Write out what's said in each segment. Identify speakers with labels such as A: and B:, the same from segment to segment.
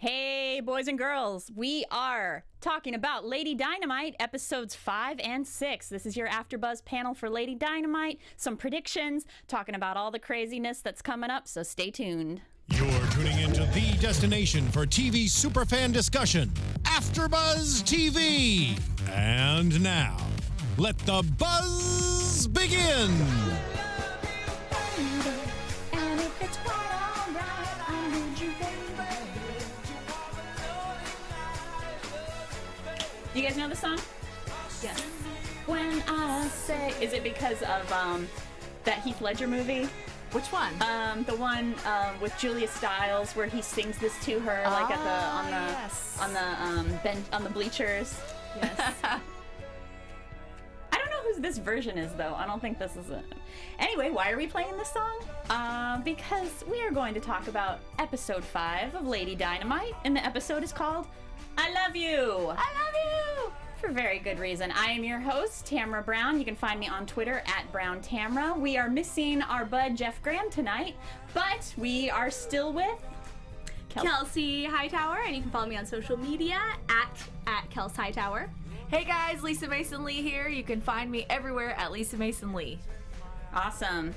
A: Hey, boys and girls, we are talking about Lady Dynamite, episodes 5 and 6. This is your AFTERBUZZ panel for Lady Dynamite, some predictions, talking about all the craziness that's coming up, so stay tuned.
B: You're tuning into the destination for TV superfan discussion, AFTERBUZZ TV. And now, let the buzz begin.
A: And if it's quite all right, I need you, baby. Do you guys know the song?
C: Yes.
A: When I say, is it because of that Heath Ledger movie?
C: Which one?
A: The one with Julia Stiles, where he sings this to her, like on the bleachers.
C: Yes.
A: I don't know whose this version is, though. I don't think this is it. Anyway, why are we playing this song? Because we are going to talk about episode 5 of Lady Dynamite, and the episode is called I Love You. I love you. For very good reason. I am your host, Tamra Brown. You can find me on Twitter at BrownTamra. We are missing our bud Jeff Graham tonight, but we are still with
C: Kelsey Hightower, and you can follow me on social media at Kels Hightower.
D: Hey guys, Lisa Mason Lee here. You can find me everywhere at Lisa Mason Lee.
A: Awesome.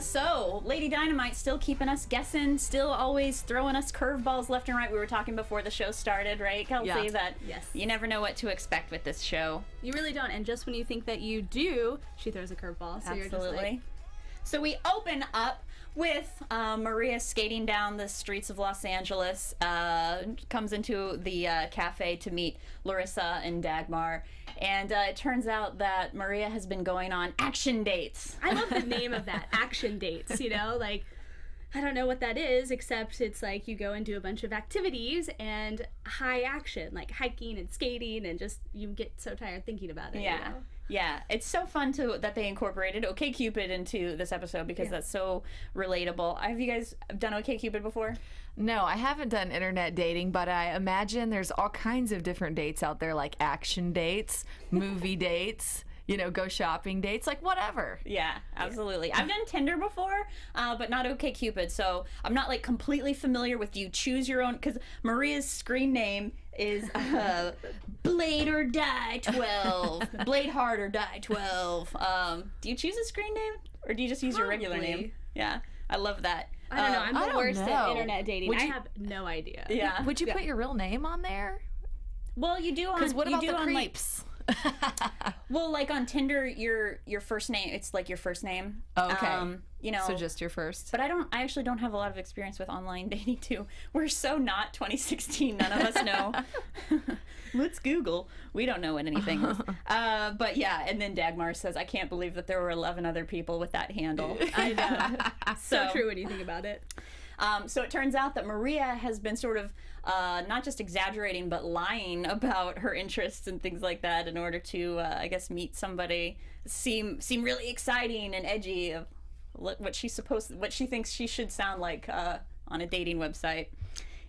A: So Lady Dynamite still keeping us guessing, still always throwing us curveballs left and right. We were talking before the show started, right, Kelsey?
D: Yeah.
A: That
C: Yes.
A: you never know what to expect with this show.
C: You really don't, and just when you think that you do, she throws a curveball. So you're just like,
A: So we open up with Maria skating down the streets of Los Angeles, comes into the cafe to meet Larissa and Dagmar, and it turns out that Maria has been going on action dates.
C: I love the name of that, action dates, you know, like, I don't know what that is, except it's like you go and do a bunch of activities and high action, like hiking and skating, and just you get so tired thinking about it.
A: Yeah.
C: You know?
A: Yeah, it's so fun that they incorporated OkCupid into this episode because that's so relatable. Have you guys done OkCupid before?
D: No, I haven't done internet dating, but I imagine there's all kinds of different dates out there, like action dates, movie dates, you know, go shopping dates, like whatever.
A: Yeah, absolutely. I've done Tinder before, but not OkCupid, so I'm not like completely familiar with you choose your own, because Maria's screen name is Blade or Die 12. Blade Hard or Die 12. Do you choose a screen name, or do you just use your regular
C: Probably.
A: name? Yeah, I love that.
C: I don't know.
D: I
C: I'm the
D: don't
C: worst
D: know.
C: at internet dating.
D: Would
C: I
D: you-
C: have no idea.
A: Yeah.
D: Would you put your real name on there?
A: Well, you do on.
D: Because what
A: you
D: about
A: do
D: the
A: on, like,
D: creeps?
A: well, like on Tinder, your first name, it's like your first name.
D: Oh, okay.
A: You know.
D: So just your first.
A: But I actually don't have a lot of experience with online dating too. We're so not 2016. None of us know. Let's Google. We don't know what anything is. But yeah, and then Dagmar says, I can't believe that there were 11 other people with that handle.
C: I know. So true when you think about it.
A: So it turns out that Maria has been sort of not just exaggerating, but lying about her interests and things like that in order to, I guess, meet somebody, seem really exciting and edgy of what she thinks she should sound like on a dating website.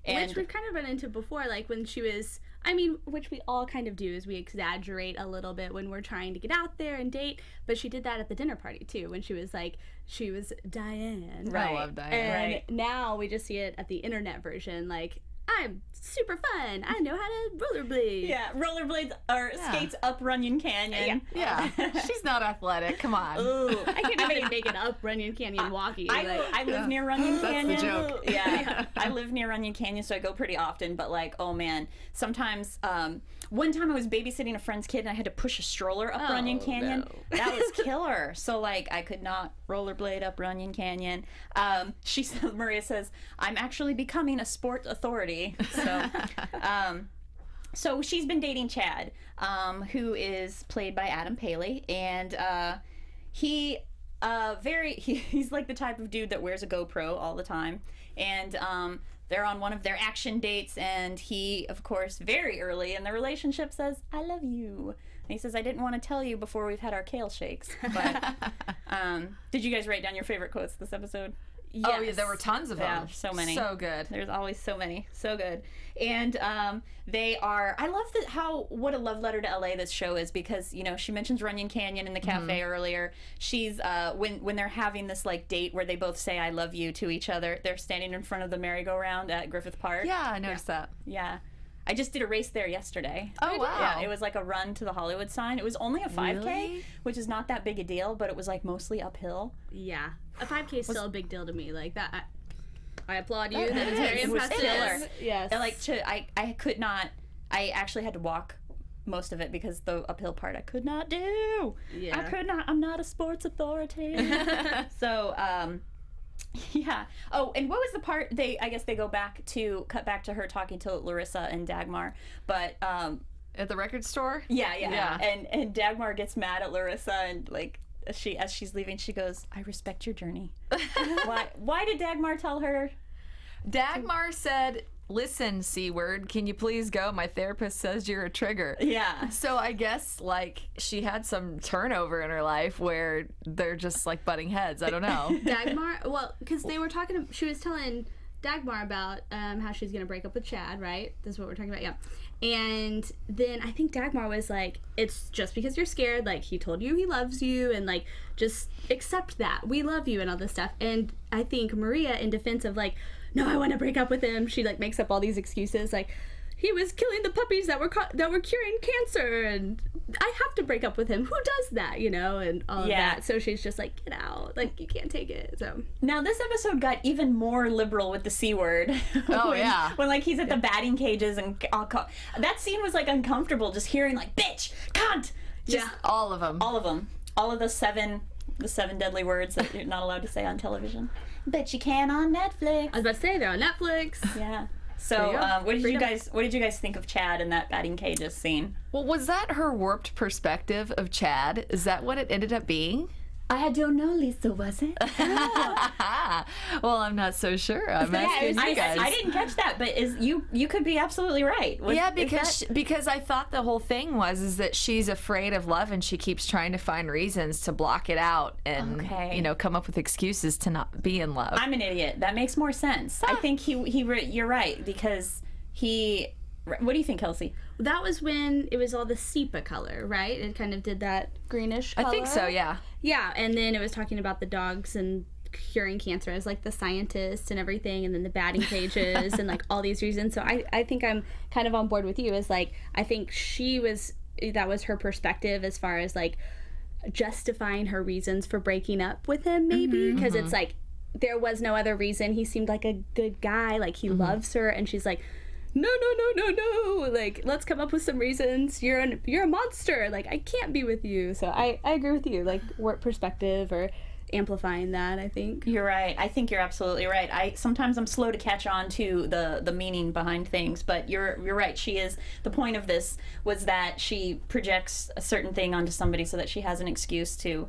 A: And
C: Which we've kind of run into before, like when she was, I mean, which we all kind of do, is we exaggerate a little bit when we're trying to get out there and date, but she did that at the dinner party too, when she was Diane.
A: Right.
D: I love Diane.
C: And
A: Right.
C: now we just see it at the internet version, like, I'm super fun, I know how to rollerblade.
A: yeah, rollerblades or skates up Runyon Canyon.
D: Yeah. She's not athletic. Come on.
A: Ooh,
C: I can't even make it up Runyon Canyon walking.
A: I live near Runyon
D: That's
A: Canyon.
D: the joke.
A: Yeah, I live near Runyon Canyon, so I go pretty often. But like, oh man, sometimes. One time I was babysitting a friend's kid, and I had to push a stroller up Runyon Canyon.
C: no.
A: That was killer. So like, I could not rollerblade up Runyon Canyon. Maria says, I'm actually becoming a sport authority. So she's been dating Chad, who is played by Adam Paley, and he's like the type of dude that wears a GoPro all the time, and they're on one of their action dates, and he, of course, very early in the relationship says, I love you. And he says, I didn't want to tell you before we've had our kale shakes. But did you guys write down your favorite quotes this episode?
D: Oh yeah, there were tons of them.
A: Yeah, so many.
D: So good.
A: There's always so many. So good. And they are, I love what a love letter to LA this show is, because, you know, she mentions Runyon Canyon in the cafe earlier. She's, when they're having this like date where they both say I love you to each other, they're standing in front of the merry-go-round at Griffith Park.
D: Yeah, I noticed that.
A: Yeah. I just did a race there yesterday.
D: Oh, wow.
A: Yeah, it was like a run to the Hollywood sign. It was only a 5K,
D: Really?
A: which is not that big a deal, but it was like mostly uphill.
C: Yeah, a 5K is still a big deal to me. Like that, I applaud you. That is very
A: It was
C: impressive.
A: killer.
C: Yes.
A: And like I could not. I actually had to walk most of it because the uphill part I could not do.
C: Yeah.
A: I could not. I'm not a sports authority. So yeah. Oh, and what was the part I guess they cut back to her talking to Larissa and Dagmar, but
D: At the record store?
A: yeah. And Dagmar gets mad at Larissa, and like as she's leaving, she goes, "I respect your journey." Why did Dagmar tell her?
D: Dagmar said, "Listen, C-word, can you please go? My therapist says you're a trigger."
A: Yeah.
D: So I guess like she had some turnover in her life where they're just like butting heads. I don't know.
C: Dagmar, well, because they were talking, she was telling Dagmar about how she's going to break up with Chad, right? This is what we're talking about, yeah. And then I think Dagmar was like, it's just because you're scared, like, he told you he loves you, and like, just accept that. We love you and all this stuff. And I think Maria, in defense of like, no, I want to break up with him, she like makes up all these excuses, like, he was killing the puppies that were curing cancer, and I have to break up with him. Who does that, you know, and all of that. So she's just like, get out, like, you can't take it. So
A: now this episode got even more liberal with the C word.
D: Oh,
A: when like he's at the batting cages, and that scene was like uncomfortable, just hearing like bitch, cunt, just
D: All of them.
A: all of the seven deadly words that you're not allowed to say on television. Bet you can on Netflix.
C: I was about to say, they're on Netflix.
A: Yeah. So, what did you guys think of Chad in that batting cages scene?
D: Well, was that her warped perspective of Chad? Is that what it ended up being?
A: I don't know, Lisa, was it?
D: Well, I'm not so sure. I'm asking you guys.
A: I didn't catch that, but you could be absolutely right.
D: Because I thought the whole thing was that she's afraid of love, and she keeps trying to find reasons to block it out and come up with excuses to not be in love.
A: I'm an idiot. That makes more sense. I think you're right, because what do you think, Kelsey?
C: That was when it was all the sepia color, right? It kind of did that greenish color.
D: I think so, yeah.
C: Yeah, and then it was talking about the dogs and curing cancer as like the scientist and everything, and then the batting cages and like all these reasons. So I think I'm kind of on board with you. Is like, I think that was her perspective as far as like justifying her reasons for breaking up with him, maybe, because it's like there was no other reason. He seemed like a good guy, like he loves her, and she's like, no, like, let's come up with some reasons. You're a monster, like, I can't be with you. So I agree with you, like, work perspective or amplifying that, I think.
A: You're right. I think you're absolutely right. Sometimes I'm slow to catch on to the meaning behind things, but you're right. The point of this was that she projects a certain thing onto somebody so that she has an excuse to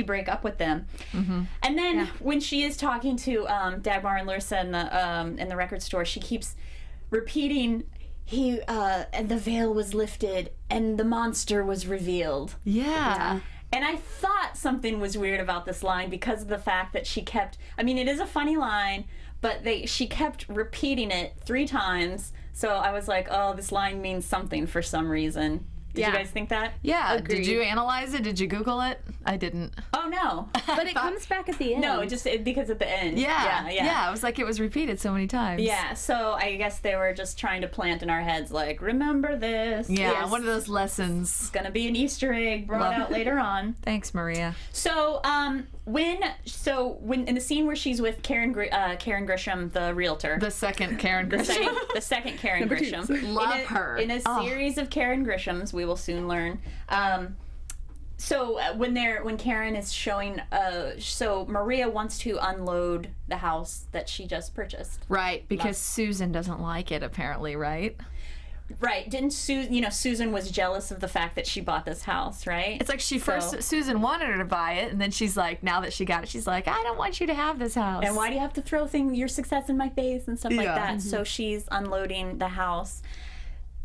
A: break up with them. And then when she is talking to Dagmar and Larissa in the record store, she keeps repeating, and the veil was lifted and the monster was revealed.
D: Yeah.
A: And I thought something was weird about this line because of the fact that she kept, I mean, it is a funny line, but she kept repeating it 3 times. So I was like, oh, this line means something for some reason. Did you guys think that?
D: Yeah.
C: Agreed.
D: Did you analyze it? Did you Google it? I didn't.
A: Oh, no.
C: But it comes back at the end.
A: No, because at the end.
D: Yeah. It was like it was repeated so many times.
A: Yeah, so I guess they were just trying to plant in our heads, like, remember this.
D: Yeah,
A: Yes.
D: one of those lessons.
A: It's going to be an Easter egg brought out later on.
D: Thanks, Maria.
A: So, when in the scene where she's with Karen Grisham, the realtor.
D: The second Karen Grisham.
A: The second Karen Grisham.
D: Love her.
A: In a series of Karen Grishams, we will soon learn. So when Karen is showing, so Maria wants to unload the house that she just purchased.
D: Right, because Susan doesn't like it, apparently, right?
A: Right. Didn't Susan was jealous of the fact that she bought this house, right?
D: It's like Susan wanted her to buy it, and then she's like, now that she got it, she's like, I don't want you to have this house.
A: And why do you have to throw your success in my face and stuff like that? So she's unloading the house.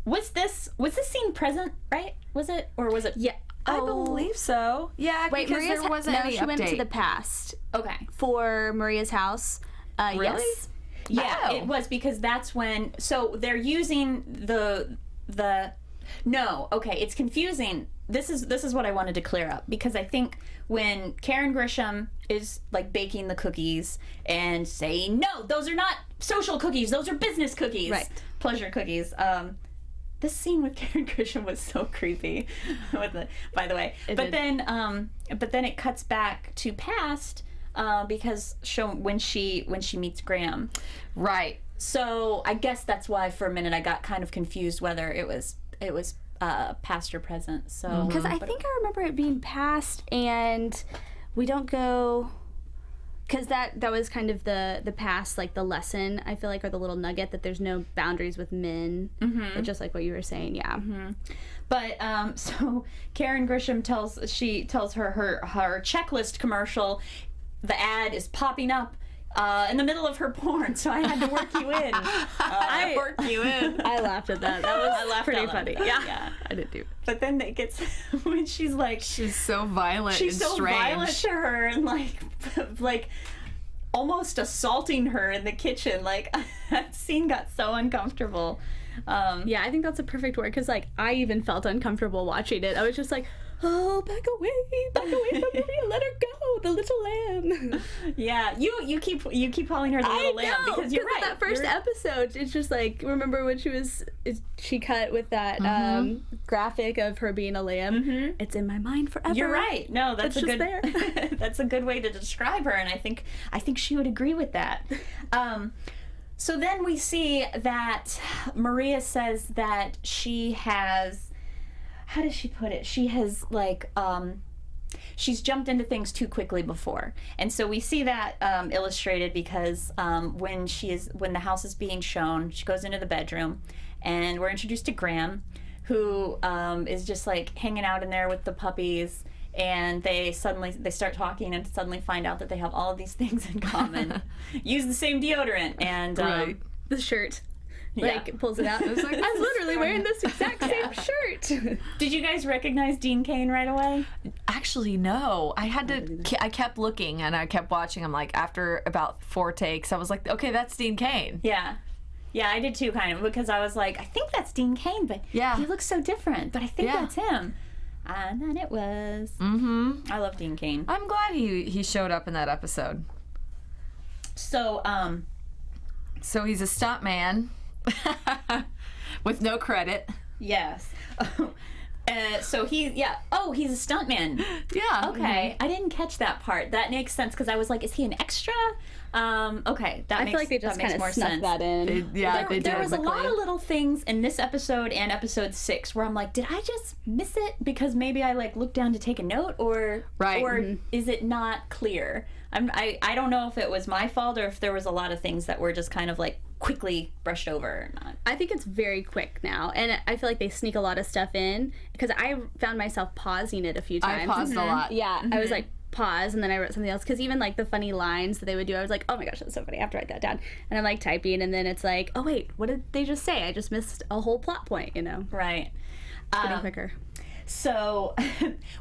A: Was this scene present, right? Was it?
C: Yeah.
D: I believe so. Yeah,
C: Wait,
D: because
C: Maria's
D: there wasn't any
C: she
D: update.
C: went to the past.
A: Okay.
C: For Maria's house.
D: Really?
C: Yes.
A: Yeah,
D: Oh.
A: it was because that's when. So they're using the. No, okay, it's confusing. This is what I wanted to clear up, because I think when Karen Grisham is like baking the cookies and saying, no, those are not social cookies, those are business cookies,
C: Right.
A: pleasure cookies. This scene with Karen Grisham was so creepy. By the way, but then it cuts back to past because when she meets Graham.
D: Right.
A: So I guess that's why for a minute I got kind of confused whether it was past or present. So
C: Because I think I remember it being past, and we don't go. Because that was kind of the past, like the lesson, I feel like, or the little nugget that there's no boundaries with men, but just like what you were saying, yeah.
A: But so Karen Grisham tells her checklist commercial. The ad is popping up in the middle of her porn, so I had to work you in. I work you in.
C: I laughed at that. That was
A: I laughed
C: pretty
A: out loud.
C: funny. Yeah, I did too.
A: But then it gets when she's like,
D: She's so violent
A: she's
D: and
A: so
D: strange.
A: violent to her and like almost assaulting her in the kitchen. Like that scene got so uncomfortable.
C: Yeah, I think that's a perfect word, because like I even felt uncomfortable watching it. I was just like, oh, back away from Maria, let her go, the little lamb.
A: Yeah, you keep calling her the little lamb because you're right.
C: That first episode, it's just like, remember when she cut with that graphic of her being a lamb. It's in my mind forever.
A: You're right. No, that's
C: It's
A: a
C: just
A: good.
C: there.
A: That's a good way to describe her, and I think she would agree with that. So then we see that Maria says that she has. How does she put it? She has like she's jumped into things too quickly before, and so we see that illustrated because when the house is being shown, she goes into the bedroom, and we're introduced to Graham, who is just like hanging out in there with the puppies, and they start talking and suddenly find out that they have all of these things in common, use the same deodorant, and
D: Right.
C: The shirt. Like,
A: Yeah.
C: pulls it out. It was like, I'm literally wearing this exact same shirt.
A: Did you guys recognize Dean Cain right away?
D: Actually, no. I kept looking and I kept watching. I'm like, after about 4 takes, I was like, okay, that's Dean Cain.
A: Yeah. Yeah, I did too, kind of, because I was like, I think that's Dean Cain, but
D: Yeah.
A: he looks so different, but I think
D: Yeah.
A: that's him. And then it was. I love Dean Cain.
D: I'm glad he showed up in that episode.
A: So,
D: So he's a stunt man with no credit.
A: yes. So he's a stuntman.
D: Yeah.
A: Okay, I didn't catch that part. That makes sense, because I was like, is he an extra? Okay,
C: I feel like they just kind of snuck that in.
A: There was a lot of little things in this episode and episode 6 where I'm like, did I just miss it because maybe I like looked down to take a note, or
D: Right.
A: or is it not clear? I don't know if it was my fault or if there was a lot of things that were just kind of like quickly brushed over or not.
C: I think it's very quick now, and I feel like they sneak a lot of stuff in, because I found myself pausing it a few times.
D: I paused a lot.
C: Yeah, I was like, pause, and then I wrote something else, because even like the funny lines that they would do, I was like, oh my gosh, that's so funny, I have to write that down. And I'm like typing, and then it's like, oh wait, what did they just say? I just missed a whole plot point, you know?
A: Right.
C: Getting quicker.
A: So,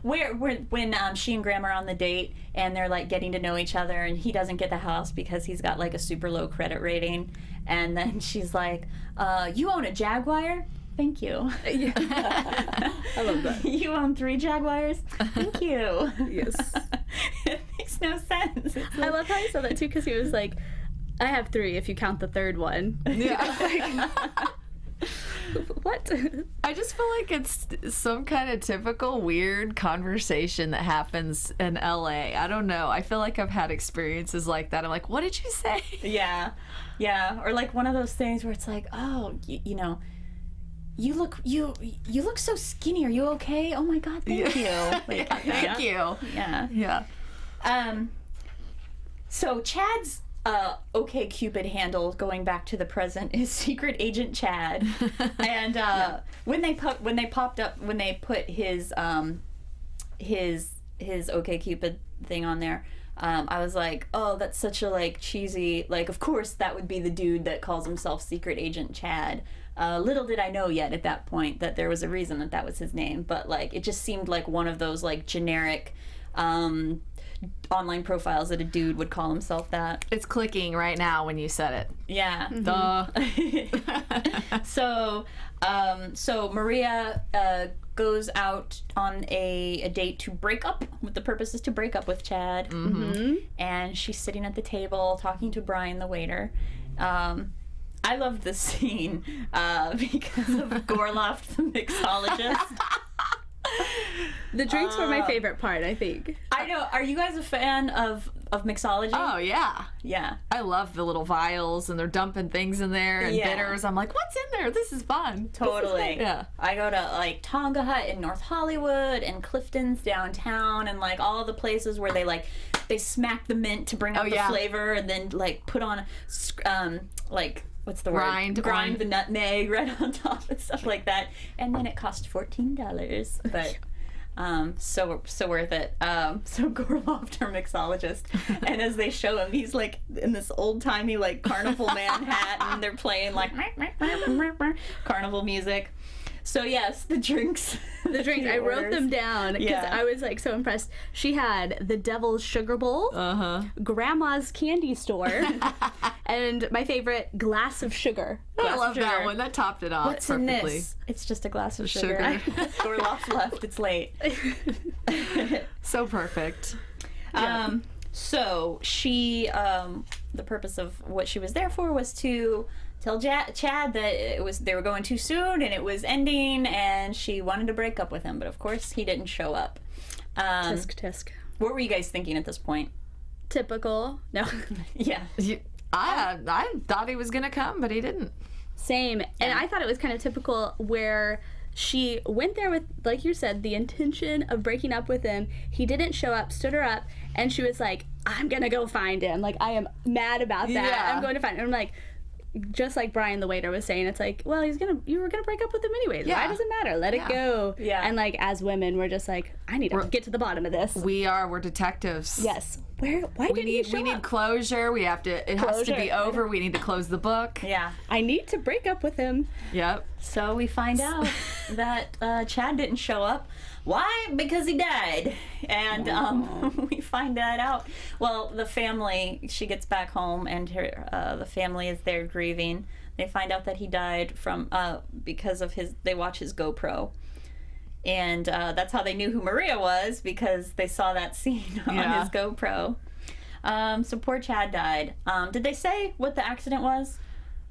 A: when she and Graham are on the date and they're like getting to know each other, and he doesn't get the house because he's got like a super low credit rating, and then she's like, "You own a Jaguar? Thank you."
C: I love that.
A: You own 3 Jaguars? Thank you.
C: Yes.
A: It makes no sense. It's
C: I
A: like,
C: love how he said that too, because he was like, I have 3 if you count the third one.
D: Yeah.
C: What?
D: I just feel like it's some kind of typical weird conversation that happens in LA. I don't know. I feel like I've had experiences like that. I'm like, what did you say?
A: yeah. Or like one of those things where it's like, oh, you know, you look so skinny. Are you okay? Oh my God, thank you. Like,
D: Thank you.
A: Yeah.
D: Yeah.
A: So Chad's OK Cupid handle, going back to the present, is Secret Agent Chad. And when they put his OK Cupid thing on there, I was like, oh, that's such a like cheesy, like, of course that would be the dude that calls himself Secret Agent Chad. Little did I know yet at that point that there was a reason that was his name, but like it just seemed like one of those like generic online profiles that a dude would call himself that.
D: It's clicking right now when you said it.
A: Yeah.
D: Duh.
A: So Maria goes out on a date to break up. The purpose is to break up with Chad. And she's sitting at the table talking to Brian, the waiter. I loved this scene because of Gorloff, the mixologist.
C: The drinks were my favorite part, I think.
A: I know. Are you guys a fan of mixology?
D: Oh, yeah.
A: Yeah.
D: I love the little vials, and they're dumping things in there, and bitters. I'm like, what's in there? This is fun.
A: Totally.
D: Yeah.
A: I go to like Tonga Hut in North Hollywood and Clifton's downtown and like all the places where they smack the mint to bring out the flavor and then like put on like what's the word? Grind the nutmeg right on top and stuff like that. And then it cost $14. But so worth it. So Gorloff, our mixologist, and as they show him, he's like in this old timey like carnival man hat, and they're playing like carnival music. So yes, the drinks.
C: The drinks. I wrote them down because I was like so impressed. She had the Devil's Sugar Bowl, Grandma's Candy Store, and my favorite, glass of sugar.
D: I love that one. That topped it off.
A: What's
D: perfectly.
A: in this? It's just a glass of sugar. Gorloff left. It's late.
D: So perfect.
A: So she, the purpose of what she was there for was to tell Chad that they were going too soon and it was ending, and she wanted to break up with him, but of course he didn't show up.
C: Tisk tisk.
A: What were you guys thinking at this point?
C: Typical. No.
A: Yeah.
D: I thought he was gonna come, but he didn't.
C: Same. And I thought it was kind of typical where she went there with, like you said, the intention of breaking up with him. He didn't show up, stood her up, and she was like, I'm gonna go find him. Like, I am mad about that.
D: Yeah.
C: I'm going to find him. I'm like, just like Brian the waiter was saying, it's like, well, you were gonna break up with him anyways.
D: Yeah.
C: Why does it matter? Let it go.
A: Yeah.
C: And like, as women, we're just like, I need to get to the bottom of this.
D: We're detectives.
C: Yes. Why didn't he show
D: we need
C: up?
D: closure. It has to be over. We need to close the book.
A: Yeah.
C: I need to break up with him.
D: Yep.
A: So we find out that Chad didn't show up. Why? Because he died. And we find that out. Well, the family, she gets back home and the family is there grieving. They find out that he died from because of they watch his GoPro. And that's how they knew who Maria was, because they saw that scene on his GoPro. So poor Chad died. Did they say what the accident was?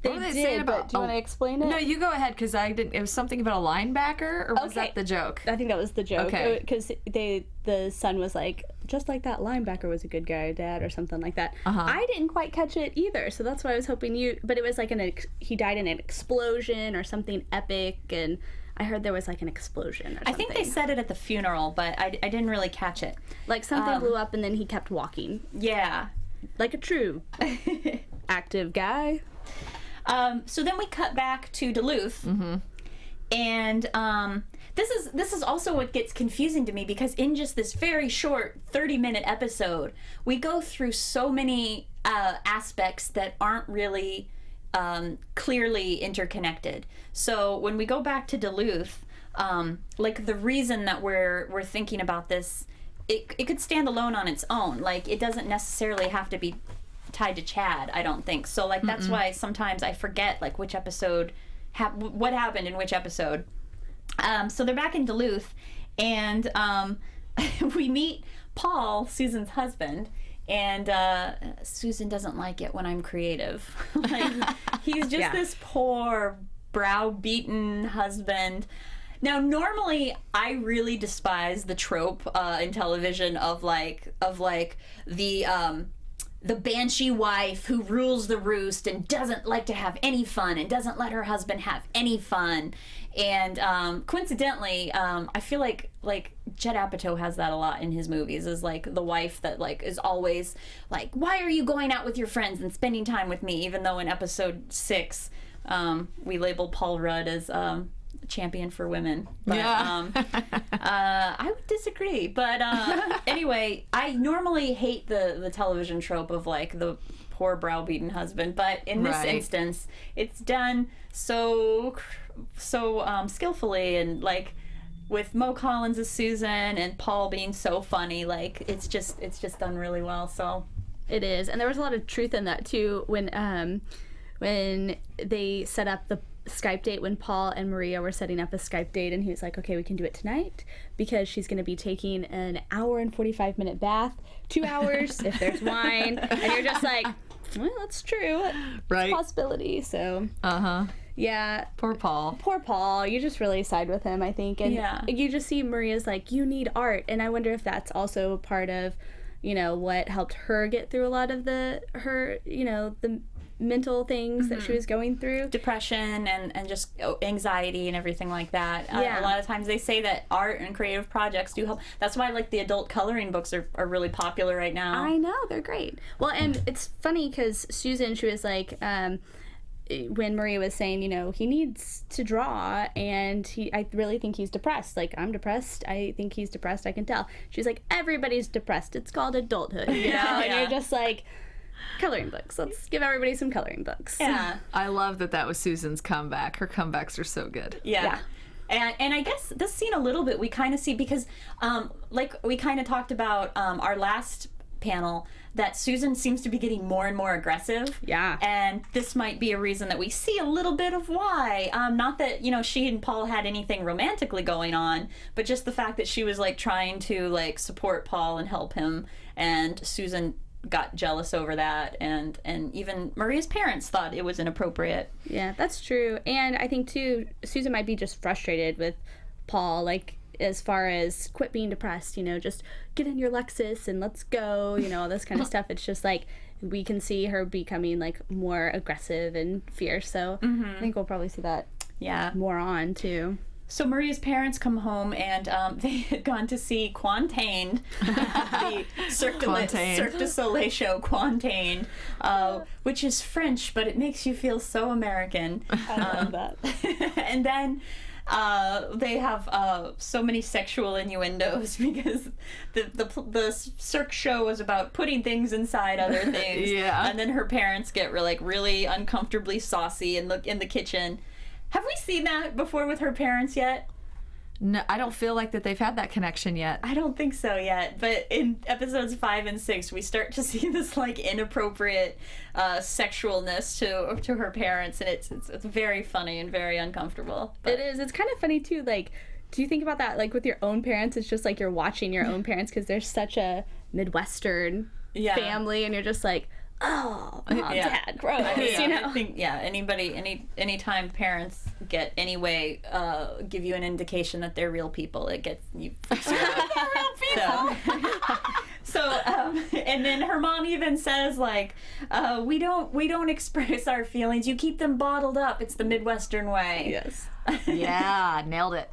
D: What were they saying about?
C: Do you want to explain it?
D: No, you go ahead, because I didn't. It was something about a linebacker, or was that the joke?
C: I think that was the joke.
D: Okay.
C: Because the son was like, just like that linebacker was a good guy, Dad, or something like that. I didn't quite catch it either, so that's why I was hoping you. But it was like he died in an explosion or something epic, and I heard there was like an explosion or something.
A: I think they said it at the funeral, but I didn't really catch it.
C: Like something blew up and then he kept walking.
A: Yeah.
C: Like a true active guy.
A: So then we cut back to Duluth, and this is also what gets confusing to me, because in just this very short 30-minute episode, we go through so many aspects that aren't really clearly interconnected. So when we go back to Duluth, like the reason that we're thinking about this, it could stand alone on its own. Like, it doesn't necessarily have to be tied to Chad, I don't think. So like that's why sometimes I forget like which episode what happened in which episode. So they're back in Duluth, and we meet Paul, Susan's husband, and Susan doesn't like it when I'm creative. Like, he's just this poor browbeaten husband. Now, normally, I really despise the trope in television of the banshee wife who rules the roost and doesn't like to have any fun and doesn't let her husband have any fun. And coincidentally, I feel like Judd Apatow has that a lot in his movies, is like the wife that like is always like, why are you going out with your friends and spending time with me? Even though in episode 6, we label Paul Rudd as champion for women. But, I would disagree. But anyway, I normally hate the television trope of like the poor browbeaten husband, but in this instance, it's done so skillfully, and like with Mo Collins as Susan and Paul being so funny. Like, it's just done really well. So
C: It is, and there was a lot of truth in that too when they set up the Skype date, when Paul and Maria were setting up a Skype date, and he was like, okay, we can do it tonight because she's going to be taking an hour and 45-minute bath, 2 hours if there's wine, and you're just like, well, that's true,
D: Right.
C: it's a possibility. So yeah,
D: Poor Paul.
C: poor Paul, you just really side with him, I think. And
A: Yeah.
C: you just see Maria's like, you need art, and I wonder if that's also part of, you know, what helped her get through a lot of the mental things that she was going through.
A: depression and just anxiety and everything like that.
C: Yeah.
A: A lot of times they say that art and creative projects do help. That's why, like, the adult coloring books are really popular right now.
C: I know, they're great. Well, and it's funny because Susan, she was like, when Maria was saying, you know, he needs to draw, and I really think he's depressed. Like, I'm depressed. I think he's depressed. I can tell. She's like, everybody's depressed. It's called adulthood. You know? And
A: Yeah.
C: you're just like, coloring books. Let's give everybody some coloring books.
A: Yeah.
D: I love that was Susan's comeback. Her comebacks are so good.
A: Yeah. And I guess this scene a little bit we kind of see because, like we kind of talked about our last panel, that Susan seems to be getting more and more aggressive.
C: Yeah.
A: And this might be a reason that we see a little bit of why. Not that, you know, she and Paul had anything romantically going on, but just the fact that she was, like, trying to, like, support Paul and help him, and Susan got jealous over that, and even Maria's parents thought it was inappropriate.
C: Yeah, that's true. And I think, too, Susan might be just frustrated with Paul, like, as far as quit being depressed, you know, just get in your Lexus and let's go, you know, all this kind of stuff. It's just like we can see her becoming, like, more aggressive and fierce. So I think we'll probably see that
A: Yeah.
C: more on, too.
A: So Maria's parents come home, and they had gone to see Quantained, the Cirque du Soleil show, Quantained, which is French, but it makes you feel so American.
C: I love that.
A: And then they have so many sexual innuendos because the Cirque show was about putting things inside other things.
D: Yeah.
A: And then her parents get really uncomfortably saucy in the kitchen. Have we seen that before with her parents yet?
D: No, I don't feel like that they've had that connection yet.
A: I don't think so yet, but in episodes 5 and 6, we start to see this, like, inappropriate sexualness to her parents, and it's very funny and very uncomfortable. But
C: It is. It's kind of funny, too. Like, do you think about that, like, with your own parents? It's just like you're watching your own parents because they're such a Midwestern family, and you're just like, oh, mom, dad, gross. You know?
A: I think anytime parents get any way give you an indication that they're real people, it gets you freaks you out. They're real people. So and then her mom even says, like, we don't express our feelings. You keep them bottled up. It's the Midwestern way.
C: Yes.
D: Yeah, nailed it.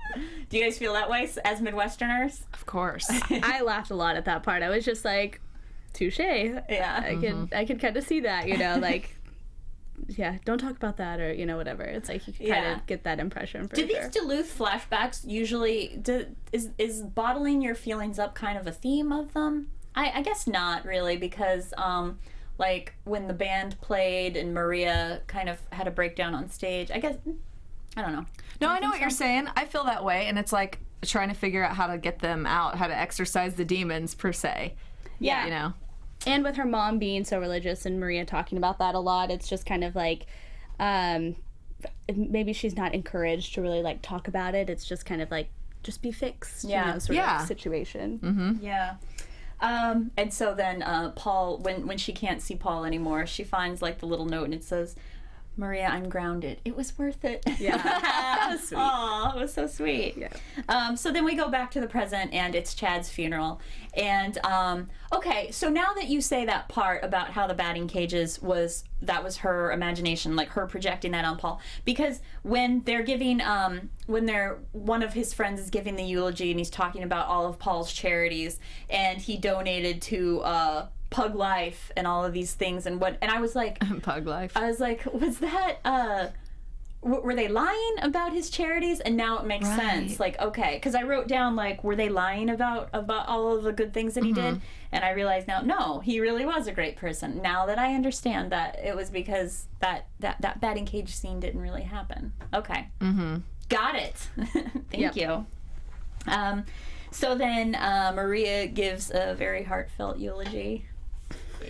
A: Do you guys feel that way as Midwesterners?
D: Of course.
C: I laughed a lot at that part. I was just like, touche.
A: Yeah.
C: I could kind of see that, you know, like, yeah, don't talk about that, or, you know, whatever. It's like you can kind of get that impression for
A: Do
C: sure.
A: these Duluth flashbacks usually is bottling your feelings up kind of a theme of them? I guess not really, because like when the band played and Maria kind of had a breakdown on stage, I guess, I don't know.
D: No, I know what you're saying. I feel that way, and it's like trying to figure out how to get them out, how to exorcise the demons, per se.
C: Yeah.
D: You know?
C: And with her mom being so religious and Maria talking about that a lot, it's just kind of like, maybe she's not encouraged to really, like, talk about it. It's just kind of like, just be fixed, you know, sort of situation.
A: Yeah. And so then Paul, when she can't see Paul anymore, she finds, like, the little note, and it says, Maria, I'm grounded. It was worth it.
C: Yeah. That was sweet.
A: Aw, it was so sweet.
C: Yeah.
A: So then we go back to the present, and it's Chad's funeral. And, okay, so now that you say that part about how the batting cages that was her imagination, like her projecting that on Paul. Because when they're giving, one of his friends is giving the eulogy, and he's talking about all of Paul's charities, and he donated to, Pug Life and all of these things, and I was like,
D: Pug Life.
A: I was like, was that were they lying about his charities? And now it makes sense. Like, okay, because I wrote down, like, were they lying about all of the good things that he did? And I realized now, no, he really was a great person. Now that I understand that it was because that batting cage scene didn't really happen. Okay, got it. Thank you. So then Maria gives a very heartfelt eulogy,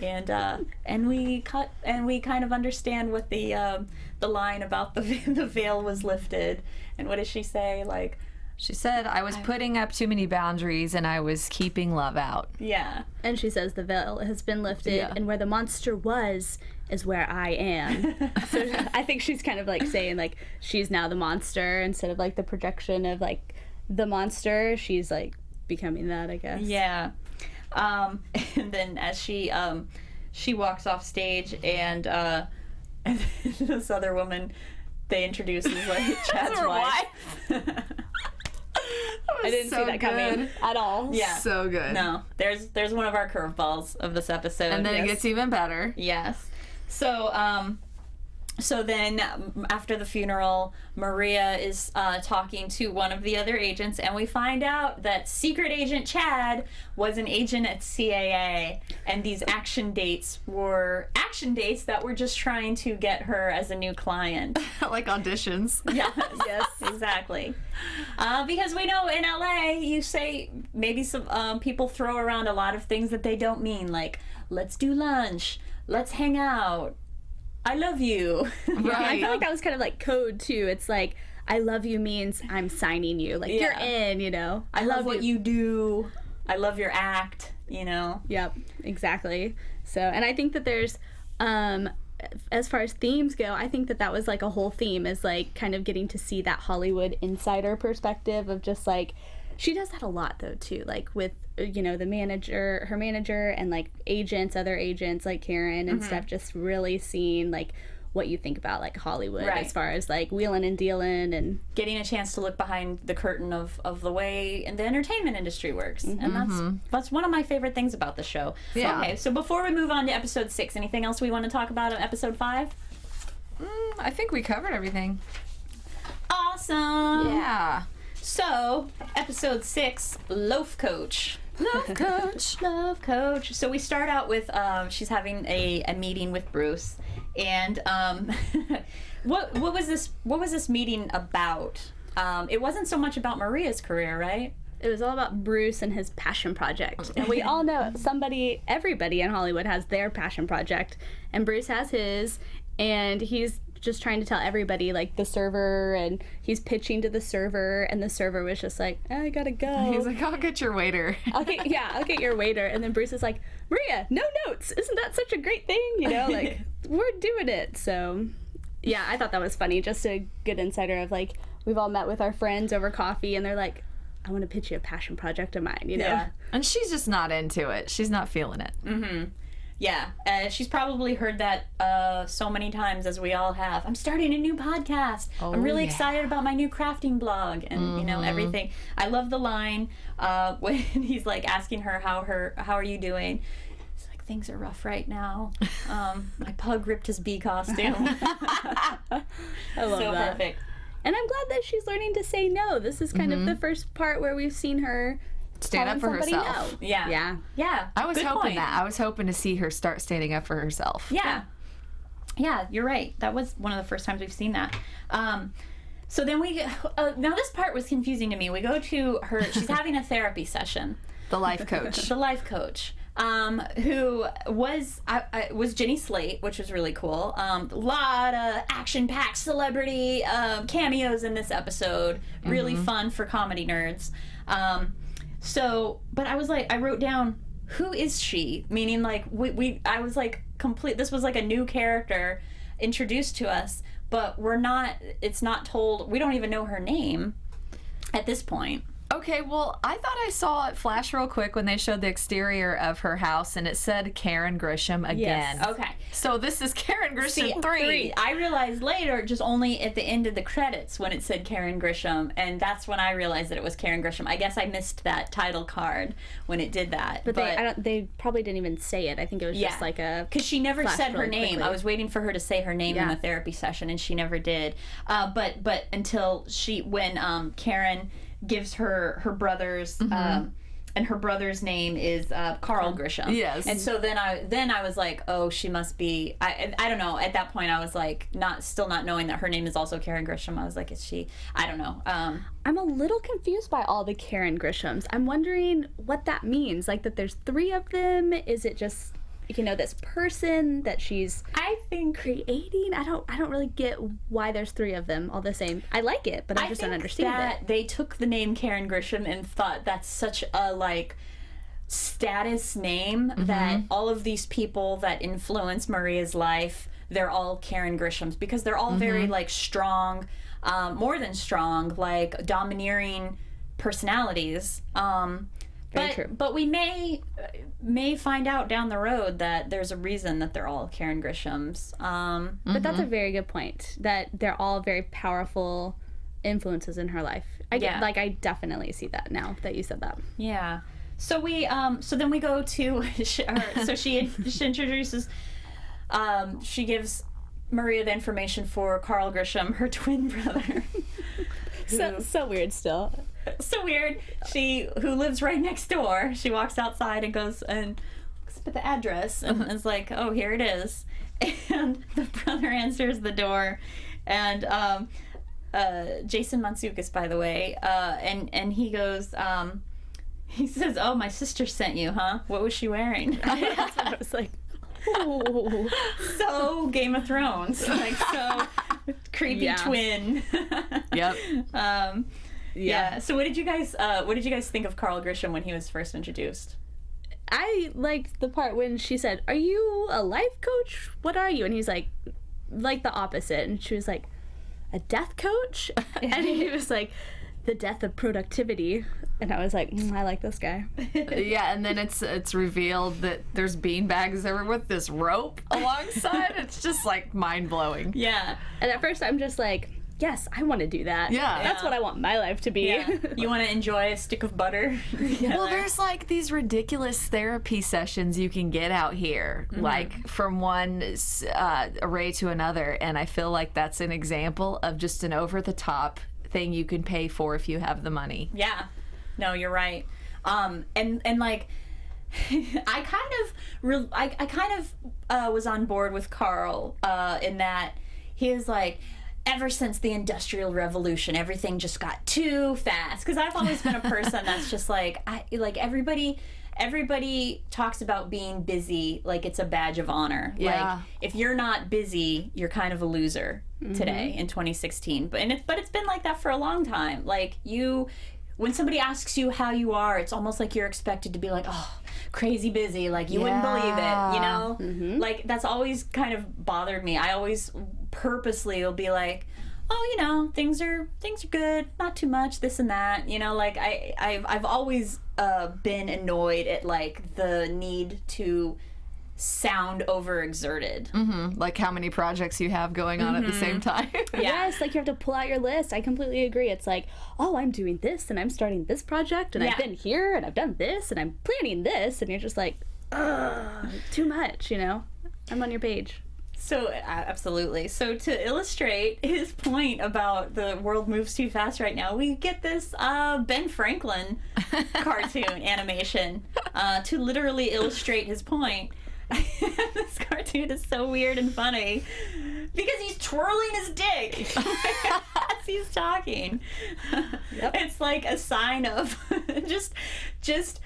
A: and we kind of understand what the line about the veil was lifted. And what does she say? Like,
D: She said, I was putting up too many boundaries and I was keeping love out.
A: yeah.
C: And she says the veil has been lifted,
D: Yeah.
C: and where the monster was is where I am. So I think she's kind of like saying like she's now the monster instead of like the projection of like the monster. She's like becoming that, I guess.
A: Yeah. And then as she walks off stage, and this other woman they introduce as like Chad's
D: her
A: wife.
C: I didn't see that coming at all.
A: Yeah.
D: So good.
A: No, there's one of our curveballs of this episode.
D: And then
A: yes.
D: it gets even better.
A: Yes. So then after the funeral, Maria is talking to one of the other agents, and we find out that Secret Agent Chad was an agent at CAA, and these action dates were action dates that were just trying to get her as a new client.
D: Like auditions.
A: Yeah. Yes. Exactly. Because we know in LA, you say maybe some people throw around a lot of things that they don't mean, like let's do lunch, let's hang out, I love you.
C: Yeah, I feel like that was kind of like code too. It's like I love you means I'm signing you. Like you're in, you know.
A: I love what you do. I love your act, you know.
C: Yep, exactly. So, and I think that there's as far as themes go, I think that that was like a whole theme, is like kind of getting to see that Hollywood insider perspective of just like, she does that a lot though too, like with, you know, the manager, her manager, and like agents, other agents like Karen and stuff, just really seeing like what you think about like Hollywood as far as like wheeling and dealing and
A: getting a chance to look behind the curtain of the way the entertainment industry works. And that's one of my favorite things about the show.
D: Yeah.
A: Okay, so before we move on to episode 6, anything else we want to talk about in episode 5?
D: I think we covered everything.
A: Awesome.
D: Yeah.
A: So, episode 6, Loaf Coach.
D: Loaf Coach.
A: Loaf Coach. So we start out with she's having a meeting with Bruce, and what was this meeting about? It wasn't so much about Maria's career, right?
C: it was all about Bruce and his passion project. And we all know everybody in Hollywood has their passion project, and Bruce has his, and he's just trying to tell everybody, like the server, and he's pitching to the server, and the server was just like, I gotta go.
D: He's like, I'll get your waiter.
C: I'll get your waiter. And then Bruce is like, Maria, no notes. Isn't that such a great thing? You know, like, we're doing it. So, yeah, I thought that was funny. Just a good insider of, like, we've all met with our friends over coffee, and they're like, I want to pitch you a passion project of mine, you know?
A: Yeah.
D: And she's just not into it. She's not feeling it.
A: Mm-hmm. Yeah, she's probably heard that so many times, as we all have. I'm starting a new podcast. I'm really excited about my new crafting blog, and you know, everything. I love the line when he's like asking her how are you doing. It's like, things are rough right now. My pug ripped his bee costume.
C: I love
A: so
C: that.
A: perfect.
C: And I'm glad that she's learning to say no. This is kind of the first part where we've seen her
D: Stand up for
C: telling somebody
D: herself.
C: no.
A: Yeah.
C: Yeah.
D: I was
A: Good
D: hoping
A: point.
D: that. I was hoping to see her start standing up for herself.
A: Yeah. Yeah, you're right. That was one of the first times we've seen that. So then we, now this part was confusing to me. We go to her, she's having a therapy session.
D: The life coach.
A: The life coach, who was Jenny Slate, which was really cool. A lot of action-packed celebrity cameos in this episode. Really fun for comedy nerds. But I was like, I wrote down, who is she? Meaning, like, I was like, this was like a new character introduced to us, but it's not told, we don't even know her name at this point.
D: Okay, well, I thought I saw it flash real quick when they showed the exterior of her house, and it said Karen Grisham again.
C: Yes.
A: Okay.
D: So this is Karen Grisham
A: See,
D: 3.
A: I realized later, just only at the end of the credits, when it said Karen Grisham, and that's when I realized that it was Karen Grisham. I guess I missed that title card when it did that.
C: But they probably didn't even say it. I think it was just like a...
A: Because she never
C: flash
A: said her
C: really
A: name.
C: quickly.
A: I was waiting for her to say her name in the therapy session, and she never did. But until when Karen gives her brother's and her brother's name is Carl Grisham.
D: Yes.
A: And so then I was like, oh, she must be. I don't know. At that point, I was like, still not knowing that her name is also Karen Grisham. I was like, is she? I don't know.
C: I'm a little confused by all the Karen Grishams. I'm wondering what that means. Like that there's 3 of them. Is it just, you know, this person that she's creating? I don't really get why there's 3 of them all the same. I like it, but I just don't understand
A: that
C: it.
A: They took the name Karen Grisham and thought that's such a like status name that all of these people that influence Maria's life, they're all Karen Grishams because they're all very like strong, more than strong, like domineering personalities.
C: Very true.
A: But we may find out down the road that there's a reason that they're all Karen Grishams.
C: But that's a very good point, that they're all very powerful influences in her life. I definitely see that now that you said that.
A: Yeah. So so then we go to so she introduces she gives Maria the information for Carl Grisham, her twin brother.
C: So weird still.
A: So weird. Who lives right next door. She walks outside and goes and looks up at the address and is like, "Oh, here it is." And the brother answers the door, and Jason Mantzoukas, by the way, and he goes, he says, "Oh, my sister sent you, huh? What was she wearing?"
C: That's what I was like. Ooh.
A: So Game of Thrones, like so creepy twin.
D: Yep.
A: Yeah. So what did you guys think of Carl Grisham when he was first introduced?
C: I liked the part when she said, "Are you a life coach? What are you?" And he's like the opposite. And she was like, "A death coach?" And he was like, "The death of productivity." And I was like, I like this guy.
D: Yeah, and then it's revealed that there's beanbags there with this rope alongside. It's just like mind-blowing.
A: Yeah.
C: And at first I'm just like, yes, I want to do that.
D: Yeah.
C: That's what I want my life to be.
A: Yeah. You want to enjoy a stick of butter?
D: Well, there's like these ridiculous therapy sessions you can get out here, like from one array to another, and I feel like that's an example of just an over-the-top thing you can pay for if you have the money.
A: Yeah. No, you're right. And like, I kind of was on board with Carl in that he was like, ever since the Industrial Revolution, everything just got too fast. Because I've always been a person that's just like, everybody talks about being busy like it's a badge of honor.
D: Yeah.
A: Like, if you're not busy, you're kind of a loser today in 2016. But it's been like that for a long time. Like, when somebody asks you how you are, it's almost like you're expected to be like, oh, crazy busy, like you wouldn't believe it, you know? Like, that's always kind of bothered me. I always purposely will be like, oh, you know, things are good, not too much, this and that, you know? Like, I've always been annoyed at like the need to sound overexerted.
D: Like how many projects you have going on at the same time.
C: Yes, like you have to pull out your list. I completely agree. It's like, oh, I'm doing this and I'm starting this project and I've been here and I've done this and I'm planning this, and you're just like, ugh, too much, you know? I'm on your page.
A: So, absolutely. So, to illustrate his point about the world moves too fast right now, we get this Ben Franklin cartoon animation to literally illustrate his point. This cartoon is so weird and funny because he's twirling his dick as he's talking. It's like a sign of just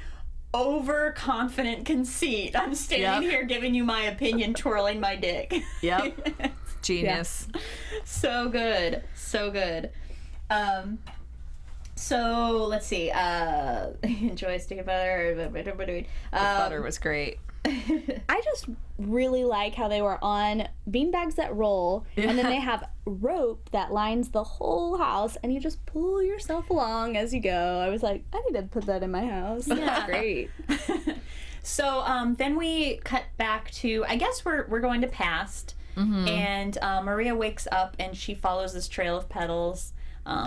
A: overconfident conceit. I'm standing here giving you my opinion, twirling my dick.
D: Yep. Genius.
A: Yeah. So good. So good. So let's see. Enjoy a stick of butter.
D: The butter was great.
C: I just really like how they were on beanbags that roll, and then they have rope that lines the whole house, and you just pull yourself along as you go. I was like, I need to put that in my house. That's great.
A: So then we cut back to, I guess we're going to past, and Maria wakes up and she follows this trail of petals.